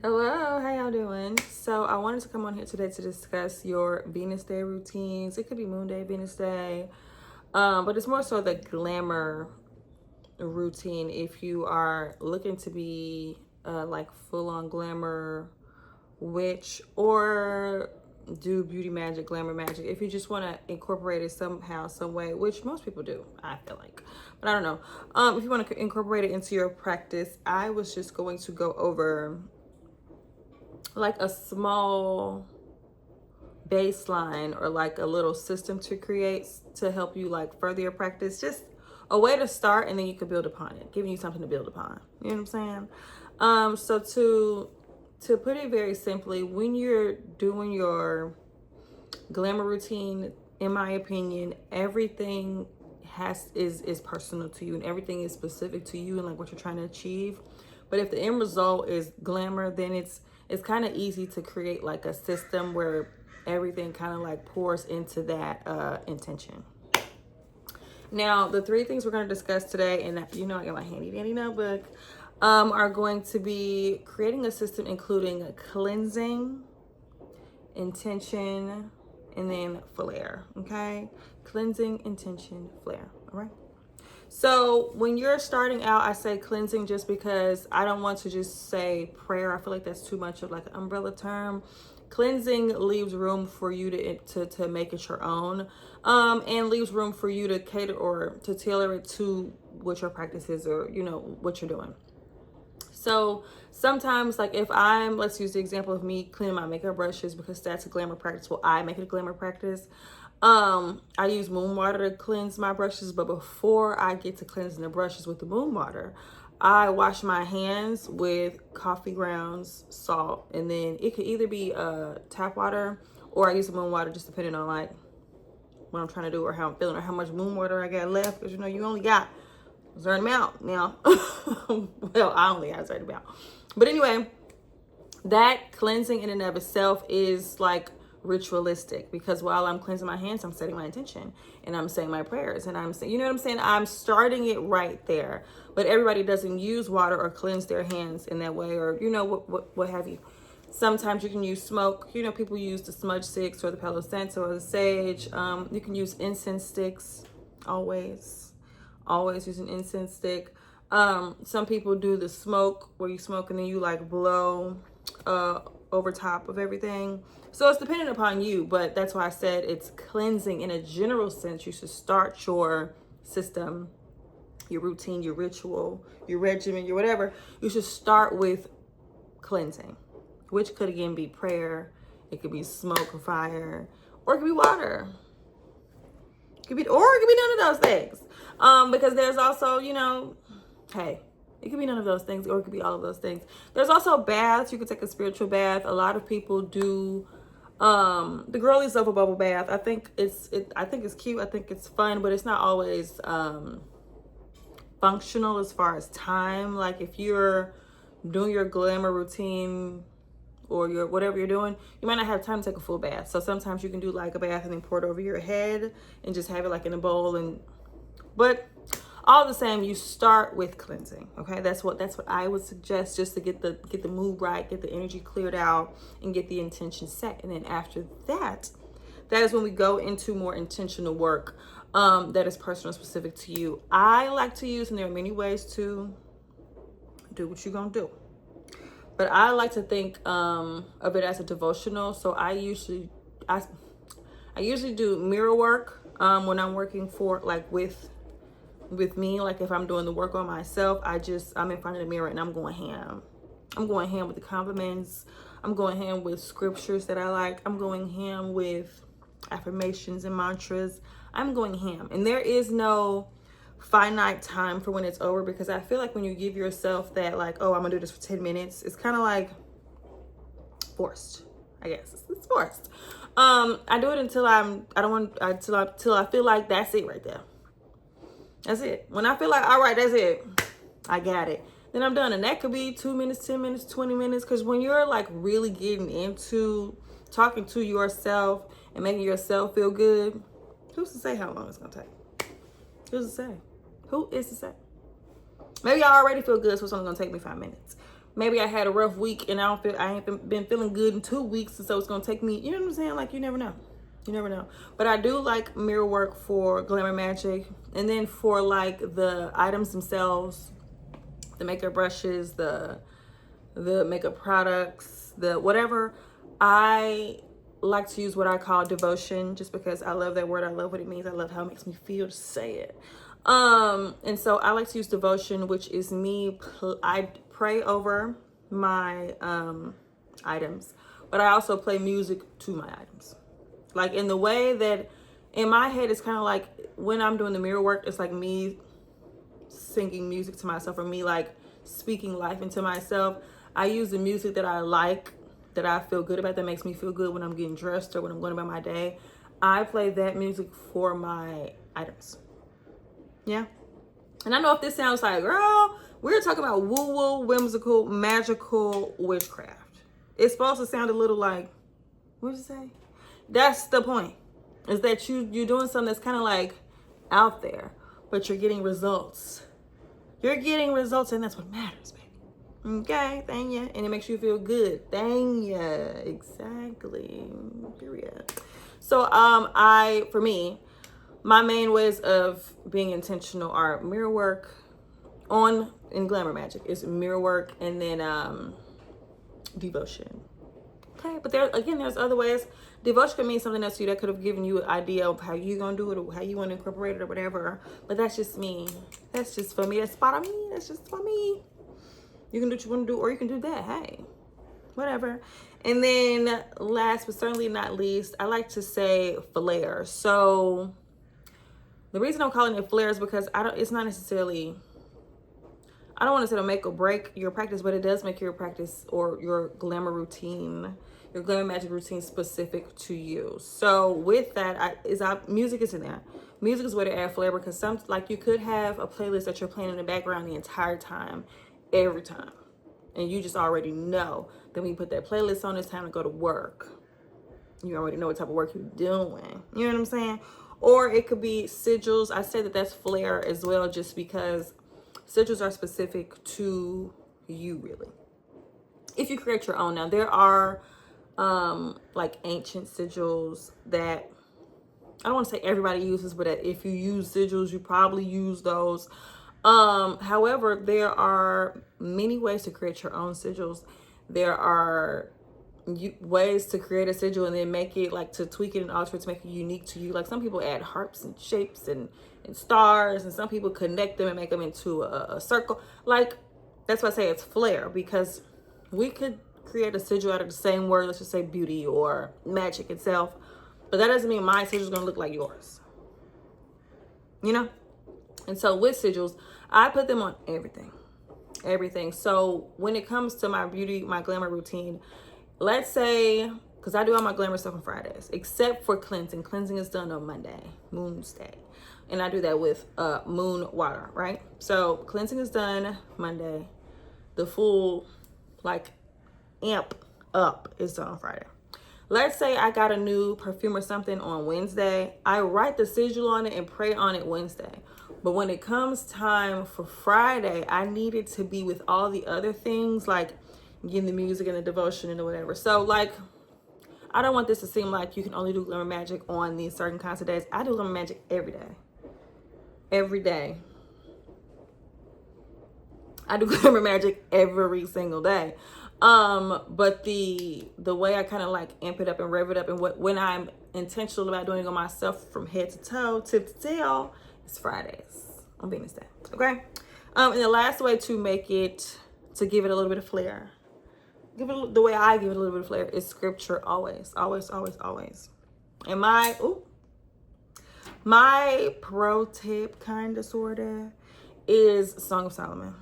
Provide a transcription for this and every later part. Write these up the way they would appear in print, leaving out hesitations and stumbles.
Hello, how y'all doing? So I wanted to come on here today to discuss your Venus Day routines. It could be Moon Day, Venus Day, but it's more so the glamour routine if you are looking to be like full-on glamour witch or do beauty magic, glamour magic. If you just want to incorporate it somehow, some way, which most people do, I feel like, but I don't know. If you want to incorporate it into your practice, I was just going to go over like a small baseline or like a little system to create to help you like further your practice, just a way to start, and then you can build upon it, giving you something to build upon, you know what I'm saying? So to put it very simply, when you're doing your glamour routine, in my opinion, everything is personal to you, and everything is specific to you and like what you're trying to achieve. But if the end result is glamour, then it's kind of easy to create like a system where everything kind of like pours into that intention. Now, the three things we're going to discuss today, and I got my handy dandy notebook, are going to be creating a system including a cleansing, intention, and then flare. Okay, cleansing, intention, flare. All right. So when you're starting out, I say cleansing just because I don't want to just say prayer. I feel like that's too much of like an umbrella term. Cleansing leaves room for you to make it your own, and leaves room for you to cater or to tailor it to what your practice is, or what you're doing. So sometimes, like if let's use the example of me cleaning my makeup brushes because that's a glamour practice. Well, I make it a glamour practice. I use moon water to cleanse my brushes, but before I get to cleansing the brushes with the moon water, I wash my hands with coffee grounds, salt, and then it could either be tap water or I use the moon water, just depending on like what I'm trying to do or how I'm feeling or how much moon water I got left, because you only got a certain amount now. Well, I only have a certain amount, but anyway, that cleansing in and of itself is like ritualistic, because while I'm cleansing my hands, I'm setting my intention and I'm saying my prayers, and I'm saying, you know what I'm saying? I'm starting it right there. But everybody doesn't use water or cleanse their hands in that way, or what have you. Sometimes you can use smoke. People use the smudge sticks or the Palo Santo or the sage. You can use incense sticks. Always use an incense stick. Some people do the smoke where you smoke and then you like blow over top of everything. So it's dependent upon you, but that's why I said it's cleansing in a general sense. You should start your system, your routine, your ritual, your regimen, your whatever. You should start with cleansing, which could again be prayer. It could be smoke or fire, or it could be water. It could be none of those things. Because there's also, hey, it could be none of those things, or it could be all of those things. There's also baths. You could take a spiritual bath. A lot of people do the girlies love a bubble bath. I think it's cute. I think it's fun, but it's not always functional as far as time. Like if you're doing your glamour routine or your whatever you're doing, you might not have time to take a full bath. So sometimes you can do like a bath and then pour it over your head and just have it like in a bowl. But all the same, you start with cleansing. Okay, that's what I would suggest, just to get the mood right, get the energy cleared out, and get the intention set. And then after that is when we go into more intentional work that is personal, specific to you. I like to use, and there are many ways to do what you're gonna do, but I like to think of it as a devotional. So I usually do mirror work when I'm working for like with me. Like if I'm doing the work on myself, I'm in front of the mirror and I'm going ham. I'm going ham with the compliments. I'm going ham with scriptures that I like. I'm going ham with affirmations and mantras. I'm going ham. And there is no finite time for when it's over, because I feel like when you give yourself that like, oh, I'm gonna do this for 10 minutes, it's kind of like forced. I guess it's forced. I do it until I feel like that's it right there. That's it. When I feel like, all right, that's it, I got it, then I'm done. And that could be 2 minutes, 10 minutes, 20 minutes. Because when you're like really getting into talking to yourself and making yourself feel good, who's to say how long it's going to take? Who's to say? Who is to say? Maybe I already feel good, so it's only going to take me 5 minutes. maybe I had a rough week and I ain't been feeling good in 2 weeks, and so it's gonna take me, you know what I'm saying? Like, you never know. You never know. But I do like mirror work for Glamour Magick. And then for like the items themselves, the makeup brushes, the makeup products, the whatever, I like to use what I call devotion, just because I love that word. I love what it means. I love how it makes me feel to say it. And so I like to use devotion, which is me. I pray over my items, but I also play music to my items. Like, in the way that in my head, it's kind of like when I'm doing the mirror work, it's like me singing music to myself, or me like speaking life into myself. I use the music that I like, that I feel good about, that makes me feel good when I'm getting dressed or when I'm going about my day. I play that music for my items. Yeah. And I know if this sounds like, girl, we're talking about woo-woo, whimsical, magical witchcraft. It's supposed to sound a little like, what'd you say? That's the point, is that you're doing something that's kind of like out there, but you're getting results. You're getting results, and that's what matters, baby. Okay, thank you. And it makes you feel good. Thank you. Exactly. Period. So, for me, my main ways of being intentional are mirror work in Glamour Magick. It's mirror work, and then devotion. Okay, but there's other ways. Devotion can mean something else to you that could have given you an idea of how you're gonna do it, or how you want to incorporate it, or whatever. But that's just me. That's just for me. That's part of me. That's just for me. You can do what you want to do, or you can do that. Hey, whatever. And then last but certainly not least, I like to say flair. So the reason I'm calling it flair is because it's not necessarily, I don't want to say it'll make or break your practice, but it does make your practice or your glamour routine, your Glamour Magick routine, specific to you. So with that, music is in there. Music is where to add flavor, because you could have a playlist that you're playing in the background the entire time, every time, and you just already know that when you put that playlist on, it's time to go to work. You already know what type of work you're doing. You know what I'm saying? Or it could be sigils. I say that that's flair as well, just because sigils are specific to you, really. If you create your own. Now, there are like ancient sigils that I don't want to say everybody uses, but if you use sigils, you probably use those. However, there are many ways to create your own sigils. There are ways to create a sigil and then make it, like, to tweak it and alter it to make it unique to you. Like, some people add hearts and shapes and stars, and some people connect them and make them into a circle. Like, that's why I say it's flair, because we could create a sigil out of the same word. Let's just say beauty or magic itself, but that doesn't mean my sigil is going to look like yours, you know? And so with sigils, I put them on everything. So when it comes to my glamour routine, let's say, because I do all my glamour stuff on Fridays, except for cleansing. Cleansing is done on Monday, Moon's Day. And I do that with moon water, right? So cleansing is done Monday. The full, like, amp up is done on Friday. Let's say I got a new perfume or something on Wednesday. I write the sigil on it and pray on it Wednesday. But when it comes time for Friday, I need it to be with all the other things, like getting the music and the devotion and whatever. So, like, I don't want this to seem like you can only do Glamour Magick on these certain kinds of days. I do Glamour Magick every day. Every day. I do Glamour Magick every single day. But the way I kind of like amp it up and rev it up, and when I'm intentional about doing it on myself from head to toe, tip to tail, it's Fridays on Venus Day. Okay. And the last way to make it, to give it a little bit of flair, the way I give it a little bit of flair, is scripture. Always. And my pro tip, kind of, sort of, is Song of Solomon.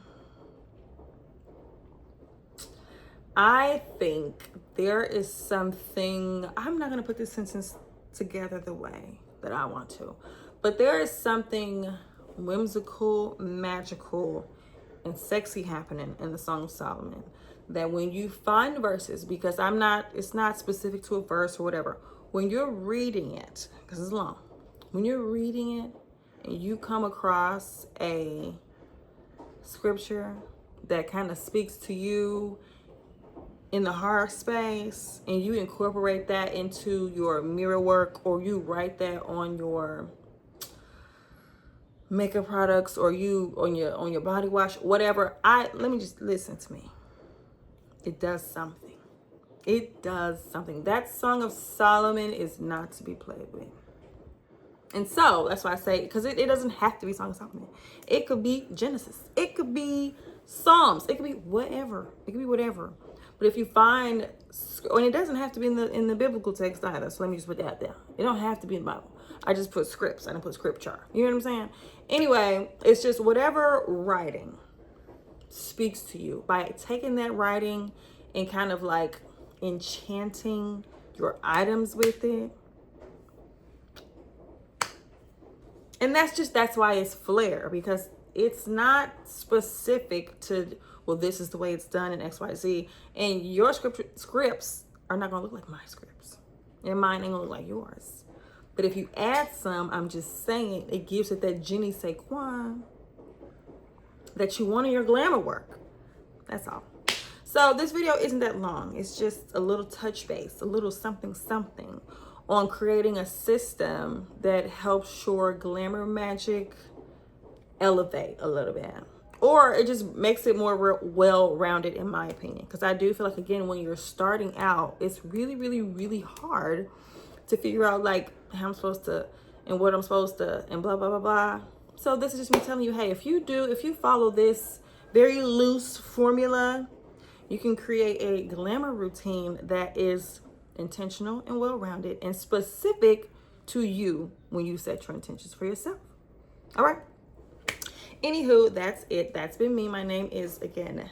I think there is something, I'm not going to put this sentence together the way that I want to, but there is something whimsical, magical, and sexy happening in the Song of Solomon, that when you find verses, because it's not specific to a verse or whatever, when you're reading it, because it's long, when you're reading it and you come across a scripture that kind of speaks to you in the heart space, and you incorporate that into your mirror work, or you write that on your makeup products, or you on your body wash, whatever, let me just listen to me. It does something. It does something. That Song of Solomon is not to be played with. And so that's why I say, because it doesn't have to be Song of Solomon. It could be Genesis. It could be Psalms. It could be whatever. It could be whatever. But if you find, and it doesn't have to be in the biblical text either. So let me just put that out there. It don't have to be in the Bible. I just put scripts. I didn't put scripture. You know what I'm saying? Anyway, it's just whatever writing speaks to you, by taking that writing and kind of like enchanting your items with it. And that's why it's flair, because it's not specific to, well, this is the way it's done in XYZ. And your scripts are not going to look like my scripts. And mine ain't going to look like yours. But if you add some, I'm just saying, it gives it that je ne sais quoi that you want in your glamour work. That's all. So this video isn't that long. It's just a little touch base, a little something on creating a system that helps your Glamour Magic elevate a little bit. Or it just makes it more well-rounded, in my opinion. Because I do feel like, again, when you're starting out, it's really, really, really hard to figure out, like, how I'm supposed to, and what I'm supposed to, and blah, blah, blah, blah. So this is just me telling you, hey, if you follow this very loose formula, you can create a glamour routine that is intentional and well-rounded and specific to you when you set your intentions for yourself. All right. Anywho, that's it. That's been me. My name is, again,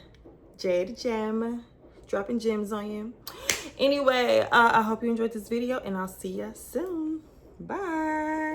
Jade Gem, dropping gems on you. Anyway, I hope you enjoyed this video, and I'll see you soon. Bye.